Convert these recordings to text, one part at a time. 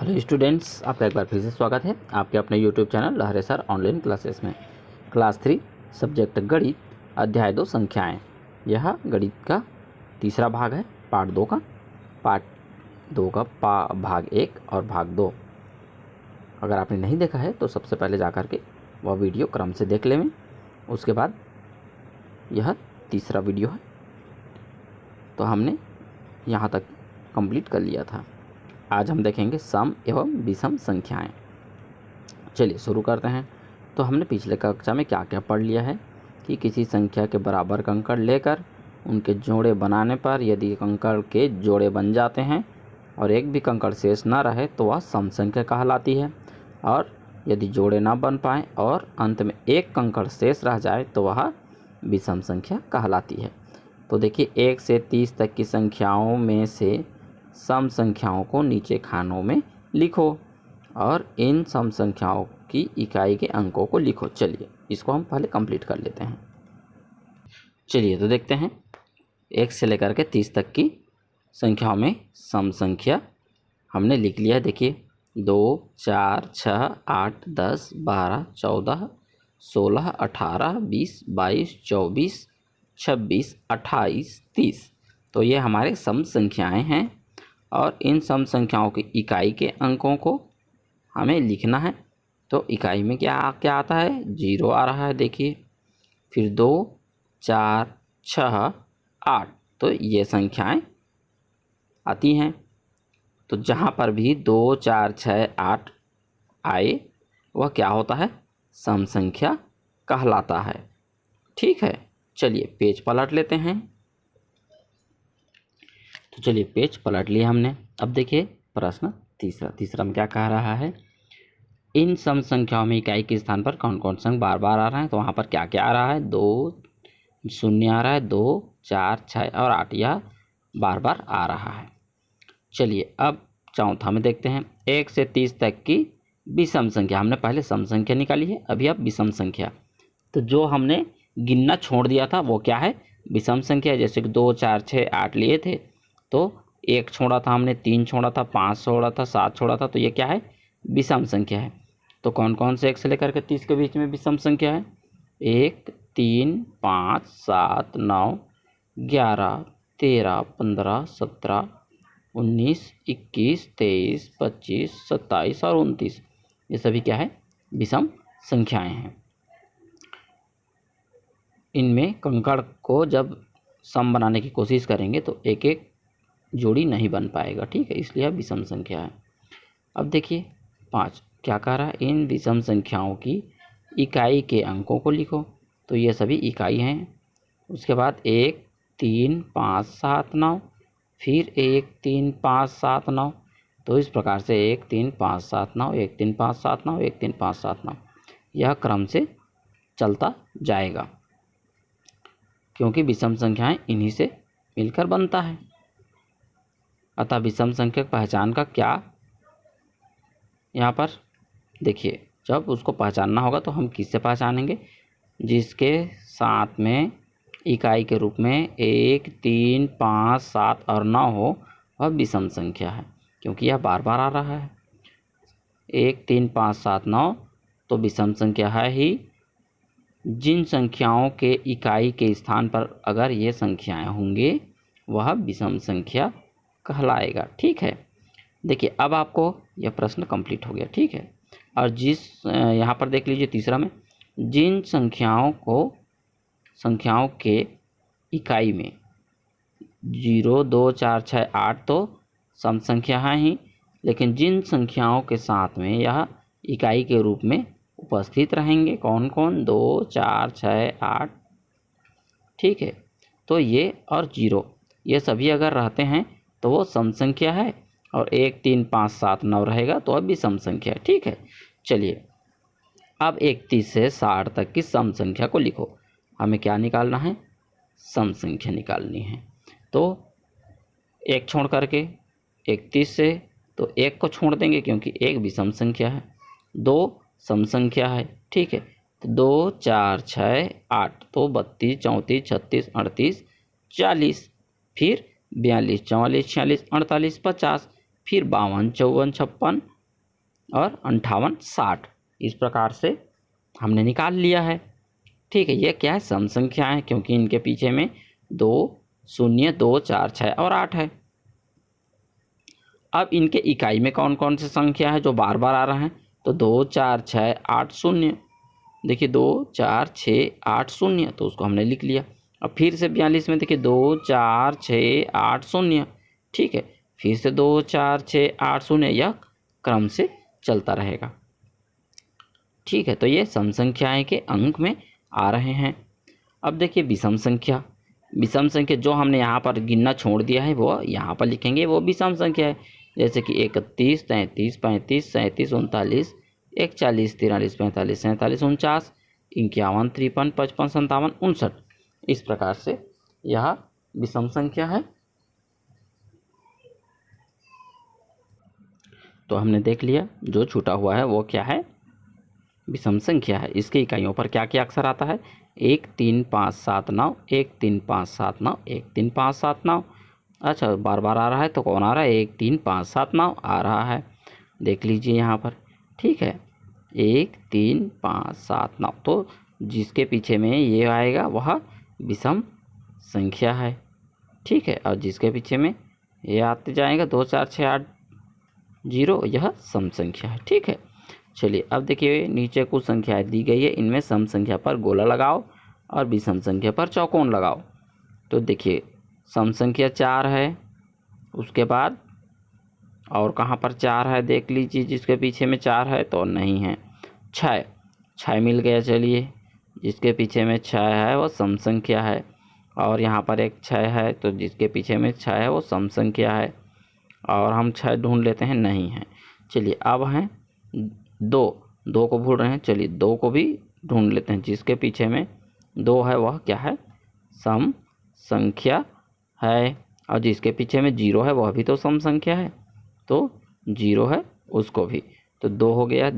Hello students, आपका एक बार फिर से स्वागत है आपके अपने यूट्यूब चैनल लहरे सर ऑनलाइन क्लासेस में। क्लास 3 सब्जेक्ट गणित अध्याय 2 संख्याएं। यह गणित का तीसरा भाग है, पार्ट 2 का भाग 1 और भाग 2। अगर आपने नहीं देखा है तो सबसे पहले जाकर के वह वीडियो क्रम से देख लें। उसके बाद यह तीसरा वीडियो है, तो हमने यहाँ तक कंप्लीट कर लिया था। आज हम देखेंगे सम एवं विषम संख्याएं। चलिए शुरू करते हैं। तो हमने पिछले कक्षा में क्या क्या पढ़ लिया है कि किसी संख्या के बराबर कंकड़ लेकर उनके जोड़े बनाने पर यदि कंकड़ के जोड़े बन जाते हैं और एक भी कंकड़ शेष न रहे तो वह सम संख्या कहलाती है, और यदि जोड़े ना बन पाएँ और अंत में एक कंकड़ शेष रह जाए तो वह विषम संख्या कहलाती है। तो देखिए, 1 से 30 तक की संख्याओं में से सम संख्याओं को नीचे खानों में लिखो और इन सम संख्याओं की इकाई के अंकों को लिखो। चलिए इसको हम पहले कंप्लीट कर लेते हैं। चलिए तो देखते हैं, 1 से लेकर के 30 तक की संख्याओं में सम संख्या हमने लिख लिया है। देखिए, 2, 4, 6, 8, 10, 12, 14, 16, 18, 20, 22, 24, 26, 28, 30। तो ये हमारे सम संख्याएं हैं और इन सम संख्याओं की इकाई के अंकों को हमें लिखना है। तो इकाई में क्या क्या आता है? 0 आ रहा है। देखिए, फिर 2, 4, 6, 8, तो ये संख्याएं आती हैं। तो जहाँ पर भी 2, 4, 6, 8 आए वह क्या होता है? सम संख्या कहलाता है। ठीक है, चलिए पेज पलट लेते हैं। तो चलिए पेज पलट लिया हमने। अब देखिए प्रश्न तीसरा में क्या कह रहा है? इन सम संख्याओं में इकाई के स्थान पर कौन कौन से अंक बार बार आ रहे हैं? तो वहाँ पर क्या क्या आ रहा है? 2 शून्य आ रहा है, 2, 4, 6 और 8 यह बार बार आ रहा है। चलिए अब चौथा में देखते हैं, 1 से 30 तक की विषम संख्या। हमने पहले सम संख्या निकाली है, अभी अब विषम संख्या। तो जो हमने गिनना छोड़ दिया था वो क्या है? विषम संख्या। जैसे कि 2, 4, 6, 8 लिए थे तो 1 छोड़ा था हमने, 3 छोड़ा था, 5 छोड़ा था, 7 छोड़ा था, तो ये क्या है? विषम संख्या है। तो कौन कौन से 1 से लेकर के 30 के बीच में विषम संख्या है? 1, 3, 5, 7, 9, 11, 13, 15, 17, 19, 21, 23, 25, 27 और 29। ये सभी क्या है? विषम संख्याएं हैं। इनमें कंकड़ को जब सम बनाने की कोशिश करेंगे तो एक एक जोड़ी नहीं बन पाएगा। ठीक है, इसलिए विषम संख्या है। अब देखिए 5 क्या कह रहा है? इन विषम संख्याओं की इकाई के अंकों को लिखो। तो ये सभी इकाई हैं। उसके बाद 1, 3, 5, 7, 9, फिर 1, 3, 5, 7, 9। तो इस प्रकार से 1, 3, 5, 7, 9, 1, 3, 5, 7, 9, 1, 3, 5, 7, 9 यह क्रम से चलता जाएगा, क्योंकि विषम संख्याएं इन्हीं से मिलकर बनता है। अतः विषम संख्या की पहचान का क्या यहाँ पर देखिए, जब उसको पहचानना होगा तो हम किससे पहचानेंगे? जिसके साथ में इकाई के रूप में 1, 3, 5, 7 और 9 हो वह विषम संख्या है, क्योंकि यह बार बार आ रहा है। 1, 3, 5, 7, 9 तो विषम संख्या है ही। जिन संख्याओं के इकाई के स्थान पर अगर ये संख्याएं होंगे वह विषम संख्या कहलाएगा। ठीक है, देखिए अब आपको यह प्रश्न कंप्लीट हो गया। ठीक है, और जिस यहाँ पर देख लीजिए तीसरा में, जिन संख्याओं के इकाई में 0, 2, 4, 6, 8 तो सम संख्या है ही, लेकिन जिन संख्याओं के साथ में यह इकाई के रूप में उपस्थित रहेंगे, कौन कौन? 2, 4, 6, 8। ठीक है, तो ये और 0 ये सभी अगर रहते हैं तो वो सम संख्या है, और 1, 3, 5, 7, 9 रहेगा तो अब भी सम संख्या है। ठीक है, चलिए अब 31 से 60 तक की सम संख्या को लिखो। हमें क्या निकालना है? सम संख्या निकालनी है। तो 1 छोड़ करके 31 से तो 1 को छोड़ देंगे, क्योंकि 1 विषम संख्या है, 2 सम संख्या है। ठीक है, तो 2, 4, 6, 8 तो 32, 34, 36, 38, 40, फिर 42, 44, 46, 48, 50, फिर 52, 54, 56, और 58 60। इस प्रकार से हमने निकाल लिया है। ठीक है, ये क्या है, सम संख्या है, क्योंकि इनके पीछे में 2 0 2 4 6 और 8 है। अब इनके इकाई में कौन कौन सी संख्या है जो बार बार आ रहा है, तो 2 4 6 8 0। देखिए 2 4 6 8 0, तो उसको हमने लिख लिया। अब फिर से 42 में देखिए 2 4 6 8 0। ठीक है, फिर से 2 4 6 8 0, यह क्रम से चलता रहेगा। ठीक है, तो ये सम संख्याएं के अंक में आ रहे हैं। अब देखिए विषम संख्या। विषम संख्या जो हमने यहाँ पर गिनना छोड़ दिया है वो यहाँ पर लिखेंगे, वो विषम संख्या है। जैसे कि 31 33 35 37 39 41 43 45 47 49 51 53 55 57 59। इस प्रकार से यह विषम संख्या है। तो हमने देख लिया जो छूटा हुआ है वो क्या है, विषम संख्या है। इसके इकाइयों पर क्या क्या अक्षर आता है, 1 3 5 7 9 1 3 5 7 9 1 3 5 7 9। अच्छा, बार बार आ रहा है तो कौन आ रहा है, 1 3 5 7 9 आ रहा है, देख लीजिए यहाँ पर। ठीक है, 1 3 5 7 9, तो जिसके पीछे में ये आएगा वह विषम संख्या है। ठीक है, और जिसके पीछे में ये आते जाएगा 2 4 6 8 0, यह सम संख्या है। ठीक है, चलिए अब देखिए नीचे कुछ संख्याएं दी गई है, इनमें सम संख्या पर गोला लगाओ और विषम संख्या पर चौकोन लगाओ। तो देखिए सम संख्या 4 है, उसके बाद और कहाँ पर 4 है देख लीजिए, जिसके पीछे में 4 है तो नहीं है। 6 मिल गया, चलिए जिसके पीछे में 6 है वो सम संख्या है, और यहाँ पर एक 6 है तो जिसके पीछे में 6 है वो सम संख्या है, और हम 6 ढूंढ लेते हैं, नहीं है। चलिए अब हैं 2 को भूल रहे हैं, चलिए 2 को भी ढूंढ लेते हैं, जिसके पीछे में 2 है वह क्या है, सम संख्या है, और जिसके पीछे में 0 है वह भी तो सम संख्या है, तो 0 है उसको भी। तो 2 हो गया,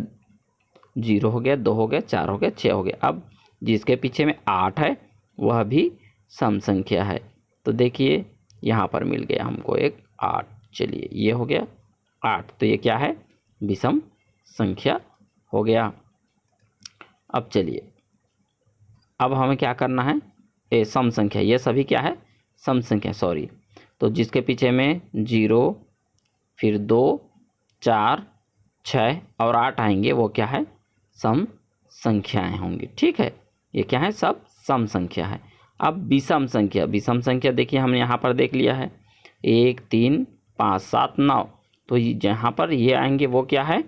0 हो गया, 2 हो गया, 4 हो गया, 6 हो गया। अब जिसके पीछे में 8 है वह भी सम संख्या है, तो देखिए यहाँ पर मिल गया हमको एक 8। चलिए ये हो गया 8, तो ये क्या है, विषम संख्या हो गया। अब चलिए अब हमें क्या करना है, सम संख्या, ये सभी क्या है, सम संख्या, सॉरी। तो जिसके पीछे में 0 फिर 2 4 6 और 8 आएंगे वो क्या है, सम संख्याएं होंगी। ठीक है, ये क्या है, सब सम संख्या है। अब विषम संख्या, विषम संख्या देखिए हमने यहाँ पर देख लिया है 1 3 5 7 9, तो जहाँ पर ये आएंगे वो क्या है,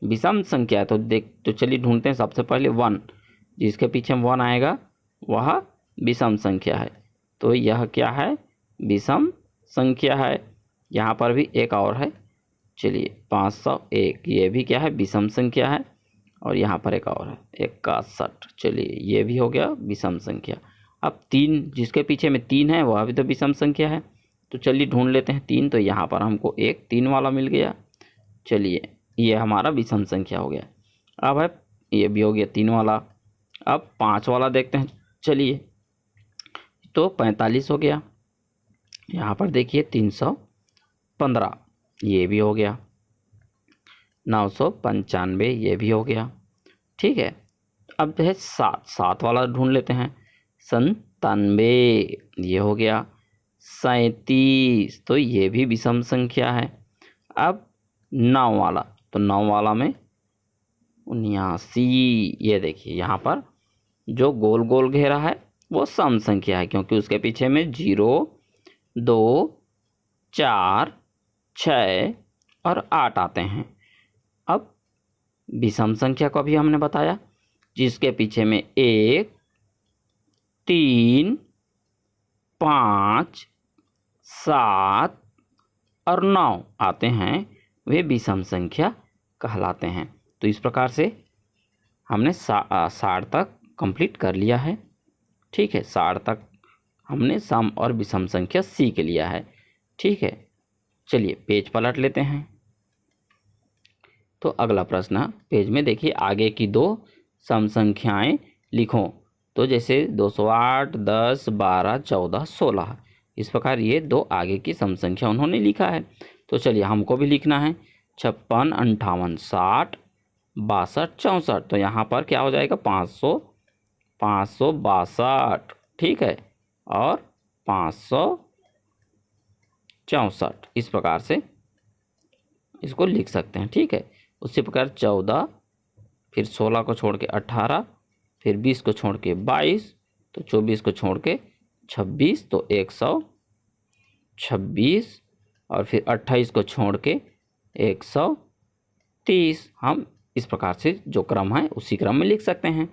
विषम संख्या। तो तो चलिए ढूंढते हैं, सबसे पहले 1, जिसके पीछे 1 आएगा वह विषम संख्या है, तो यह क्या है, विषम संख्या है। यहाँ पर भी एक और है, चलिए 501, ये भी क्या है, विषम संख्या है, और यहाँ पर एक और है 61, चलिए ये भी हो गया विषम संख्या। अब 3, जिसके पीछे में 3 है वह भी तो विषम संख्या है, तो चलिए ढूंढ लेते हैं 3, तो यहाँ पर हमको एक 3 वाला मिल गया, चलिए ये हमारा विषम संख्या हो गया। अब है ये भी हो गया 3 वाला। अब 5 वाला देखते हैं, चलिए तो 45 हो गया, यहाँ पर देखिए 315, ये भी हो गया, 995, ये भी हो गया। ठीक है, अब है 7 वाला ढूंढ लेते हैं, 97, ये हो गया, 37, तो ये भी विषम संख्या है। अब 9 वाला, तो 9 वाला में 79, ये देखिए यहाँ पर जो गोल गोल घेरा है वो सम संख्या है, क्योंकि उसके पीछे में 0 2 4 6 और 8 आते हैं। अब विषम संख्या को भी हमने बताया, जिसके पीछे में 1 3 5 7 और 9 आते हैं, वे विषम संख्या कहलाते हैं। तो इस प्रकार से हमने 60 तक कंप्लीट कर लिया है। ठीक है, 60 तक हमने सम और विषम संख्या सीख लिया है। ठीक है, चलिए पेज पलट लेते हैं। तो अगला प्रश्न पेज में देखिए, आगे की 2 सम संख्याएं लिखो। तो जैसे 208 10 12 14 16, इस प्रकार ये 2 आगे की सम संख्या उन्होंने लिखा है। तो चलिए हमको भी लिखना है, 56, 58, 60, 62, 64। तो यहाँ पर क्या हो जाएगा 562, ठीक है, और 564, इस प्रकार से इसको लिख सकते हैं, ठीक है। उसी प्रकार 14, फिर 16 को छोड़ के 18, फिर 20 को छोड़ के 22, तो 24 को छोड़ के 26, तो 126, और फिर 28 को छोड़ के 130। हम इस प्रकार से जो क्रम है उसी क्रम में लिख सकते हैं।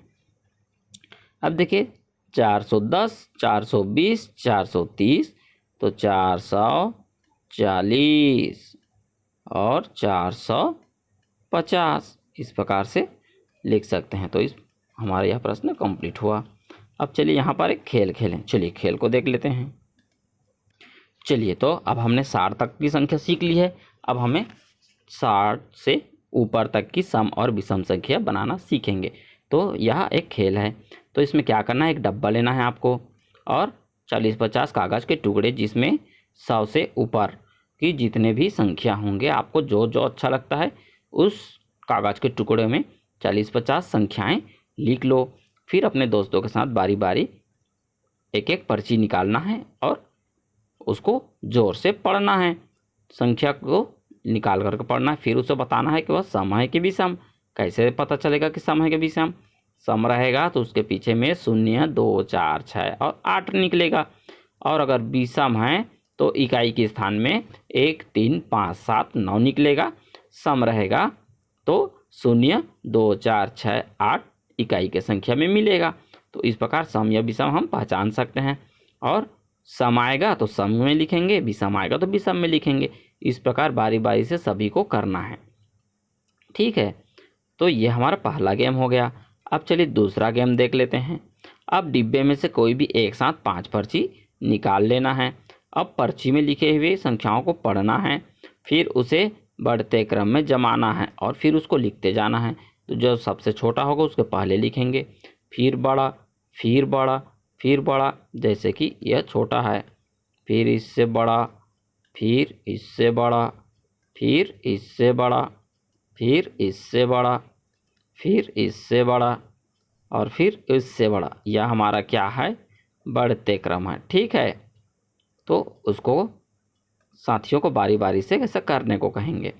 अब देखिए 410, 420, 430, तो 440 और 450, इस प्रकार से लिख सकते हैं। तो इस हमारा यह प्रश्न कंप्लीट हुआ। अब चलिए यहाँ पर एक खेल खेलें। चलिए खेल को देख लेते हैं। चलिए, तो अब हमने 60 तक की संख्या सीख ली है। अब हमें 60 से ऊपर तक की सम और विषम संख्या बनाना सीखेंगे। तो यह एक खेल है। तो इसमें क्या करना है, एक डब्बा लेना है आपको और 40-50 कागज़ के टुकड़े, जिसमें 100 से ऊपर की जितने भी संख्या होंगे, आपको जो जो अच्छा लगता है उस कागज़ के टुकड़े में 40-50 संख्याएं लिख लो। फिर अपने दोस्तों के साथ बारी बारी एक एक पर्ची निकालना है और उसको ज़ोर से पढ़ना है, संख्या को निकाल करके पढ़ना है। फिर उसे बताना है कि वह सम है कि विषम। कैसे पता चलेगा कि सम है कि विषम? सम रहेगा तो उसके पीछे में 0, 2, 4, 6 और 8 निकलेगा, और अगर विषम है तो इकाई के स्थान में 1, 3, 5, 7, 9 निकलेगा। सम रहेगा तो 0, 2, 4, 6, 8 इकाई के संख्या में मिलेगा। तो इस प्रकार सम या विषम हम पहचान सकते हैं, और सम आएगा तो सम में लिखेंगे, विषम आएगा तो विषम में लिखेंगे। इस प्रकार बारी बारी से सभी को करना है, ठीक है। तो ये हमारा पहला गेम हो गया। अब चलिए दूसरा गेम देख लेते हैं। अब डिब्बे में से कोई भी एक साथ 5 पर्ची निकाल लेना है। अब पर्ची में लिखे हुए संख्याओं को पढ़ना है, फिर उसे बढ़ते क्रम में जमाना है और फिर उसको लिखते जाना है। तो जो सबसे छोटा होगा उसके पहले लिखेंगे, फिर बड़ा, फिर बड़ा, फिर बड़ा। जैसे कि यह छोटा है, फिर इससे बड़ा, फिर इससे बड़ा, फिर इससे बड़ा, फिर इससे बड़ा, फिर इससे बड़ा, और फिर इससे बड़ा। यह हमारा क्या है, बढ़ते क्रम है, ठीक है। तो उसको साथियों को बारी बारी से ऐसा करने को कहेंगे।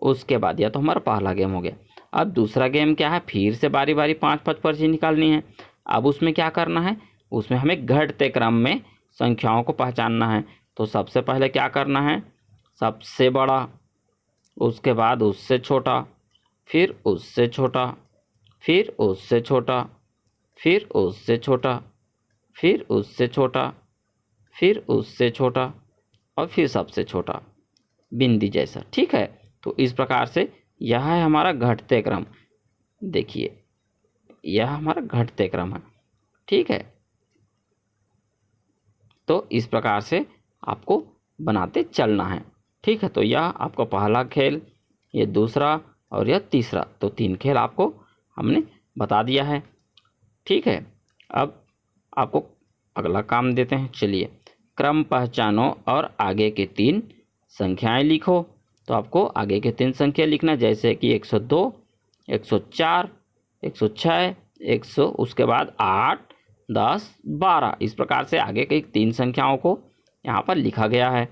उसके बाद यह तो हमारा पहला गेम हो गया। अब दूसरा गेम क्या है, फिर से बारी बारी 5-5 पर्ची निकालनी है। अब उसमें क्या करना है, उसमें हमें घटते क्रम में संख्याओं को पहचानना है। तो सबसे पहले क्या करना है, सबसे बड़ा, उसके बाद उससे छोटा, फिर उससे छोटा, फिर उससे छोटा, फिर उससे छोटा, फिर उससे छोटा, फिर उससे छोटा, और फिर सबसे छोटा, बिंदी जैसा, ठीक है। तो इस प्रकार से यह है हमारा घटते क्रम। देखिए यह हमारा घटते क्रम है, ठीक है। तो इस प्रकार से आपको बनाते चलना है, ठीक है। तो यह आपका पहला खेल, ये दूसरा और यह तीसरा, तो 3 खेल आपको हमने बता दिया है, ठीक है। अब आपको अगला काम देते हैं। चलिए, क्रम पहचानो और आगे के 3 संख्याएं लिखो। तो आपको आगे के 3 संख्या लिखना, जैसे कि 102, 104, 106, 100, उसके बाद 8, 10, 12। इस प्रकार से आगे के 3 संख्याओं को यहाँ पर लिखा गया है।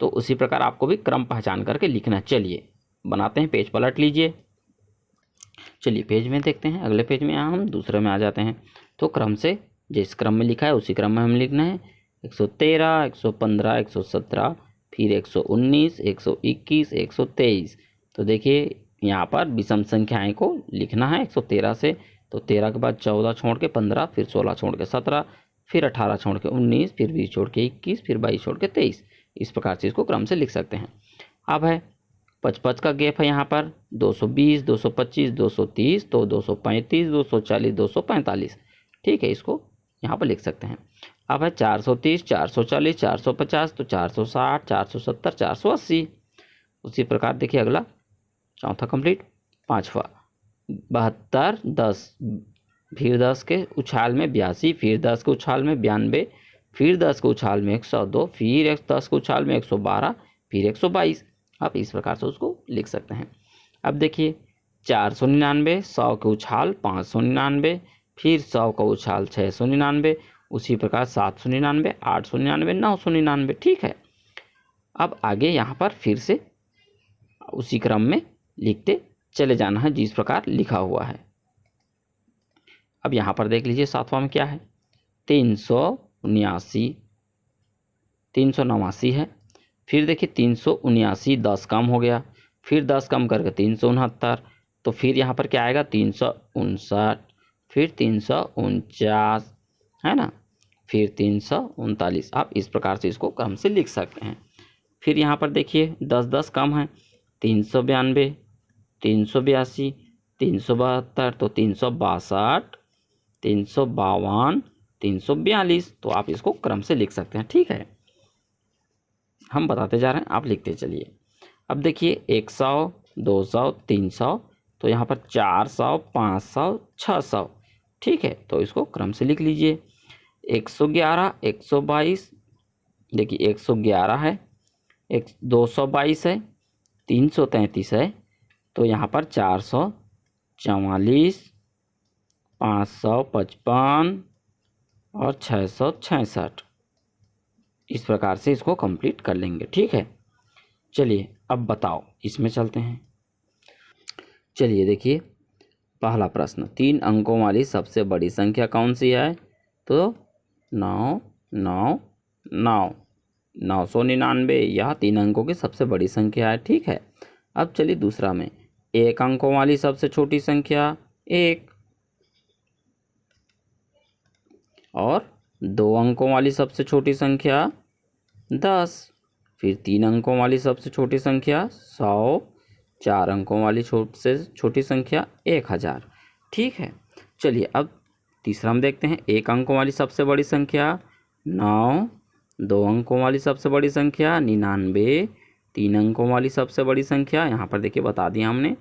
तो उसी प्रकार आपको भी क्रम पहचान करके लिखना। चलिए बनाते हैं, पेज पलट लीजिए। चलिए पेज में देखते हैं, अगले पेज में यहाँ हम दूसरे में आ जाते हैं। तो क्रम से जिस क्रम में लिखा है उसी क्रम में हम लिखना है। 113, 115, 117, फिर 119, 121, 123। तो देखिए यहाँ पर विषम संख्याएं को लिखना है 113 से। तो 13 के बाद 14 छोड़ के 15, फिर 16 छोड़ के 17, फिर 18 छोड़ के 19, फिर 20 छोड़ के 21, फिर 22 छोड़ के 23। इस प्रकार से इसको क्रम से लिख सकते हैं। अब है 55 का गैप है यहाँ पर, 220, 225, 230, तो 235, 240, 245, ठीक है। इसको यहाँ पर लिख सकते हैं। अब है 430, 440, 450, तो 460, 470, 480। उसी प्रकार देखिए अगला, चौथा कंप्लीट। पाँचवा 72, 10, फिर 10 के उछाल में 82, फिर 10 के उछाल में 92, फिर 10 के उछाल में 102, फिर 10 के उछाल में 112, फिर 122। आप इस प्रकार से उसको लिख सकते हैं। अब देखिए 499, 100 के उछाल 599, फिर 100 का उछाल 699, उसी प्रकार 799, 899, 999। ठीक है, अब आगे यहाँ पर फिर से उसी क्रम में लिखते चले जाना है जिस प्रकार लिखा हुआ है। अब यहाँ पर देख लीजिए सातवां में क्या है, 379, 389 है। फिर देखिए 379, 10 कम हो गया, फिर 10 कम करके 369, तो फिर यहाँ पर क्या आएगा 359, फिर 349, है ना, फिर 339। आप इस प्रकार से इसको क्रम से लिख सकते हैं। फिर यहाँ पर देखिए 10 कम है, 392, 382, 372, तो 362, 352, 342। तो आप इसको क्रम से लिख सकते हैं। ठीक है, हम बताते जा रहे हैं, आप लिखते चलिए। अब देखिए 100, 200, 300, तो यहाँ पर 400, 500, 600। ठीक है, तो इसको क्रम से लिख लीजिए। 111, 122, देखिए 111 है, 222 है, 333 है, तो यहाँ पर 444, 555 और 666। इस प्रकार से इसको कंप्लीट कर लेंगे। ठीक है, चलिए अब बताओ, इसमें चलते हैं। चलिए देखिए पहला प्रश्न, 3 अंकों वाली सबसे बड़ी संख्या कौन सी है? तो 9, 9, 9, 999, यह 3 अंकों की सबसे बड़ी संख्या है। ठीक है, अब चलिए दूसरा में, 1 अंकों वाली सबसे छोटी संख्या 1, और 2 अंकों वाली सबसे छोटी संख्या 10, फिर 3 अंकों वाली सबसे छोटी संख्या 100, 4 अंकों वाली से छोटी संख्या 1000। ठीक है, चलिए अब तीसरा हम देखते हैं, 1 अंकों वाली सबसे बड़ी संख्या 9, 2 अंकों वाली सबसे बड़ी संख्या 99, 3 अंकों वाली सबसे बड़ी संख्या, यहाँ पर देखिए बता दिया हमने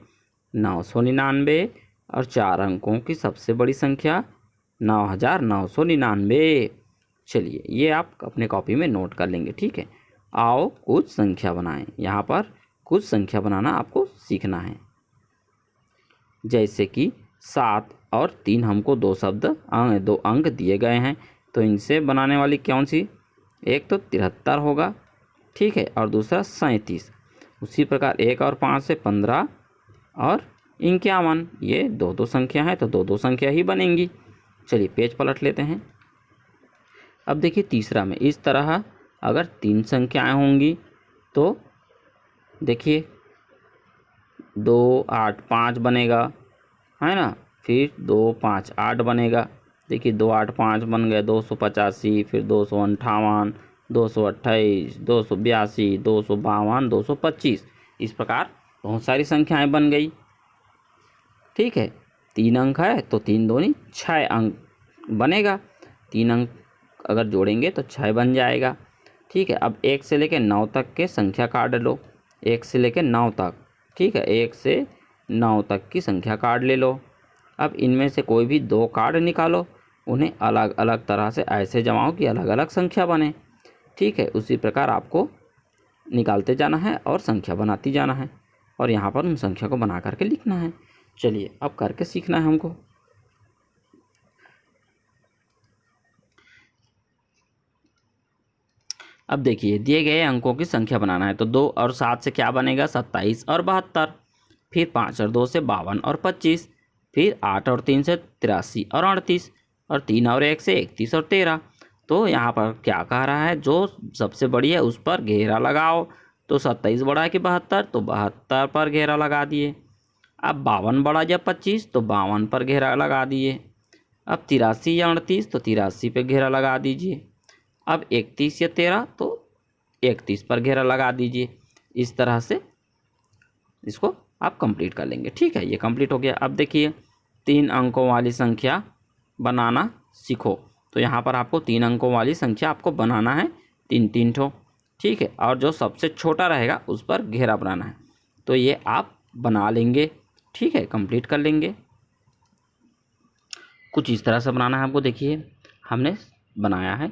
999, और 4 अंकों की सबसे बड़ी संख्या 9999। चलिए ये आप अपने कॉपी में नोट कर लेंगे। ठीक है, आओ कुछ संख्या बनाएं। यहाँ पर कुछ संख्या बनाना आपको सीखना है, जैसे कि 7 और 3 हमको 2 अंक दिए गए हैं, तो इनसे बनाने वाली कौन सी? एक तो 73 होगा, ठीक है, और दूसरा 37। उसी प्रकार 1 और 5 से 15 और 51। ये 2 संख्या है, तो 2 संख्या ही बनेंगी। चलिए पेज पलट लेते हैं। अब देखिए तीसरा में, इस तरह अगर 3 संख्याएं होंगी तो देखिए 2, 8, 5 बनेगा, है ना, फिर 2, 5, 8 बनेगा। देखिए 2, 8, 5 बन गए 285, फिर 258, 228, 282, 252, 225। इस प्रकार बहुत सारी संख्याएं बन गई। ठीक है, 3 अंक है तो 3 दूनी 6 अंक बनेगा। 3 अंक अगर जोड़ेंगे तो 6 बन जाएगा। ठीक है, अब 1 से लेकर 9 तक के संख्या काट लो, 1 से लेकर 9 तक। ठीक है, 1 से 9 तक की संख्या कार्ड ले लो। अब इनमें से कोई भी 2 कार्ड निकालो, उन्हें अलग अलग तरह से ऐसे जमाओ कि अलग अलग संख्या बने। ठीक है, उसी प्रकार आपको निकालते जाना है और संख्या बनाती जाना है, और यहाँ पर उन संख्या को बना करके लिखना है। चलिए अब करके सीखना है हमको। अब देखिए दिए गए अंकों की संख्या बनाना है, तो 2 और 7 से क्या बनेगा? 27 और 72। फिर 5 और 2 से 52 और 25। फिर 8 और 3 से 83 और 38, और 3 और 1 से 31 और 13। तो यहाँ पर क्या कह रहा है, जो सबसे बड़ी है उस पर घेरा लगाओ। तो 27 बड़ा है कि 72, तो 72 पर घेरा लगा दिए। अब 52 बड़ा या 25, तो 52 पर घेरा लगा दिए। अब 83 या 38, तो 83 पे घेरा लगा दीजिए। अब 31 या 13, तो 31 पर घेरा लगा दीजिए। इस तरह से इसको आप कंप्लीट कर लेंगे। ठीक है, ये कंप्लीट हो गया। अब देखिए 3 अंकों वाली संख्या बनाना सीखो। तो यहाँ पर आपको 3 अंकों वाली संख्या आपको बनाना है 3 ठो। ठीक है, और जो सबसे छोटा रहेगा उस पर घेरा बनाना है। तो ये आप बना लेंगे। ठीक है, कंप्लीट कर लेंगे। कुछ इस तरह से बनाना है आपको। देखिए हमने बनाया है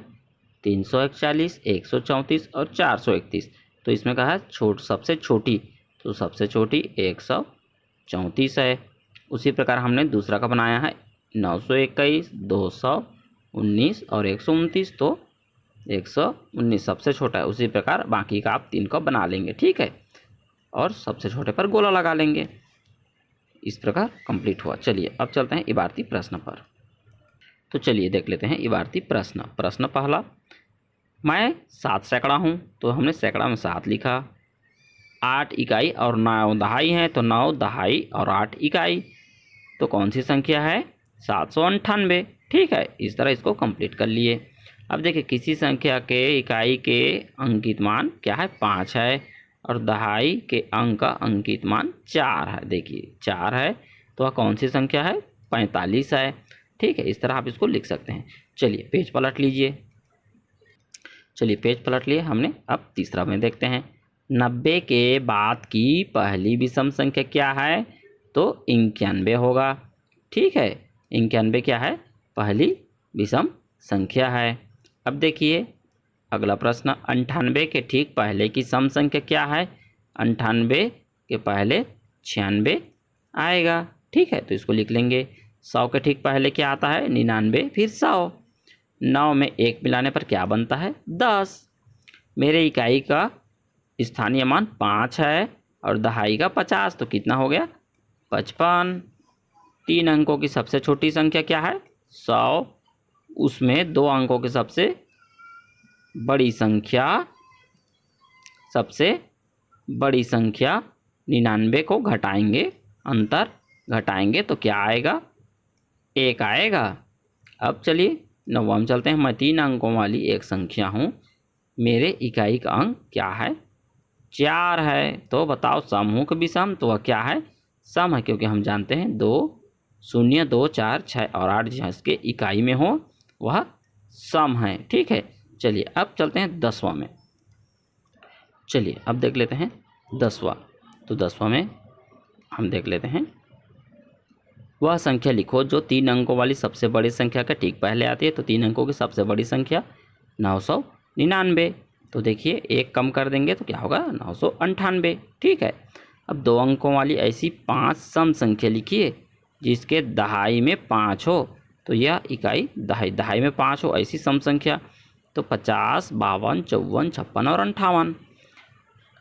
341, 134 और 431। तो इसमें कहा है सबसे छोटी, तो सबसे छोटी 134 है। उसी प्रकार हमने दूसरा का बनाया है 921, 219 और 129, तो 119 सबसे छोटा है। उसी प्रकार बाकी का आप 3 को बना लेंगे, ठीक है, और सबसे छोटे पर गोला लगा लेंगे। इस प्रकार कंप्लीट हुआ। चलिए अब चलते हैं इबारती प्रश्न पर। तो चलिए देख लेते हैं इबारती प्रश्न। प्रश्न पहला, मैं 7 सैकड़ा हूँ, तो हमने सैकड़ा में 7 लिखा। 8 इकाई और 9 दहाई हैं, तो 9 दहाई और 8 इकाई, तो कौन सी संख्या है? 798। ठीक है, इस तरह इसको कंप्लीट कर लिए। अब देखिए किसी संख्या के इकाई के अंकित मान क्या है? 5 है, और दहाई के अंक का अंकित मान 4 है। देखिए 4 है, तो वह कौन सी संख्या है? 45 है। ठीक है, इस तरह आप इसको लिख सकते हैं। चलिए पेज पलट लीजिए। चलिए पेज पलट लिए हमने। अब तीसरा में देखते हैं, 90 के बाद की पहली विषम संख्या क्या है? तो 91 होगा। ठीक है, 91 क्या है? पहली विषम संख्या है। अब देखिए अगला प्रश्न, 98 के ठीक पहले की सम संख्या क्या है? 98 के पहले 96 आएगा। ठीक है, तो इसको लिख लेंगे। 100 के ठीक पहले क्या आता है? 99 फिर 100। 9 में 1 मिलाने पर क्या बनता है? 10। मेरे इकाई का स्थानीय मान 5 है और दहाई का 50, तो कितना हो गया? 55। 3 अंकों की सबसे छोटी संख्या क्या है? 100। उसमें 2 अंकों की सबसे बड़ी संख्या 99 को घटाएंगे, अंतर घटाएंगे तो क्या आएगा? 1 आएगा। अब चलिए 9वां में चलते हैं। मैं 3 अंकों वाली एक संख्या हूँ, मेरे इकाई का अंक क्या है? 4 है। तो बताओ समूह के विषम, तो वह क्या है? सम है, क्योंकि हम जानते हैं 2 0 2 4 6 और 8 जिसके इकाई में हो वह सम है। ठीक है, चलिए अब चलते हैं 10वां में। चलिए अब देख लेते हैं 10वां। तो 10वां में हम देख लेते हैं, वह संख्या लिखो जो 3 अंकों वाली सबसे बड़ी संख्या के ठीक पहले आती है। तो 3 अंकों की सबसे बड़ी संख्या 999। तो देखिए 1 कम कर देंगे तो क्या होगा? 998। ठीक है, अब 2 अंकों वाली ऐसी 5 सम संख्या लिखिए जिसके दहाई में 5 हो। तो यह इकाई दहाई में 5 हो, ऐसी सम संख्या। तो 50, 52, 54, 56 और 58।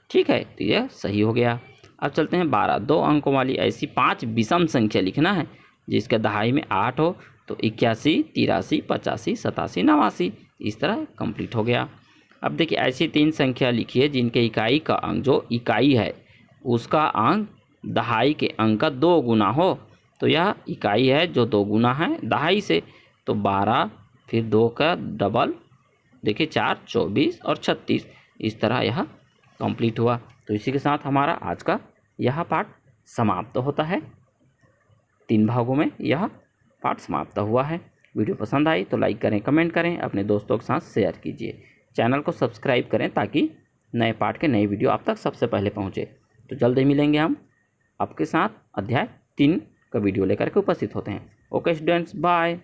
ठीक है, तो यह सही हो गया। अब चलते हैं 12। 2 अंकों वाली ऐसी 5 विषम संख्या लिखना है जिसके दहाई में 8 हो। तो 81, 83, 85, 87, 89। इस तरह कंप्लीट हो गया। अब देखिए ऐसी 3 संख्या लिखिए जिनके इकाई का अंक, जो इकाई है उसका अंक दहाई के अंक का 2 गुना हो। तो यह इकाई है जो 2 गुना है दहाई से। तो 12 फिर 2 का डबल, देखिए 4, 24 और 36। इस तरह यह कंप्लीट हुआ। तो इसी के साथ हमारा आज का यह पाठ समाप्त होता है। 3 भागों में यह पाठ समाप्त हुआ है। वीडियो पसंद आई तो लाइक करें, कमेंट करें, अपने दोस्तों के साथ शेयर कीजिए। चैनल को सब्सक्राइब करें ताकि नए पाठ के नई वीडियो आप तक सबसे पहले पहुंचे। तो जल्द ही मिलेंगे हम आपके साथ। अध्याय 3 का वीडियो लेकर के उपस्थित होते हैं। Okay students, bye.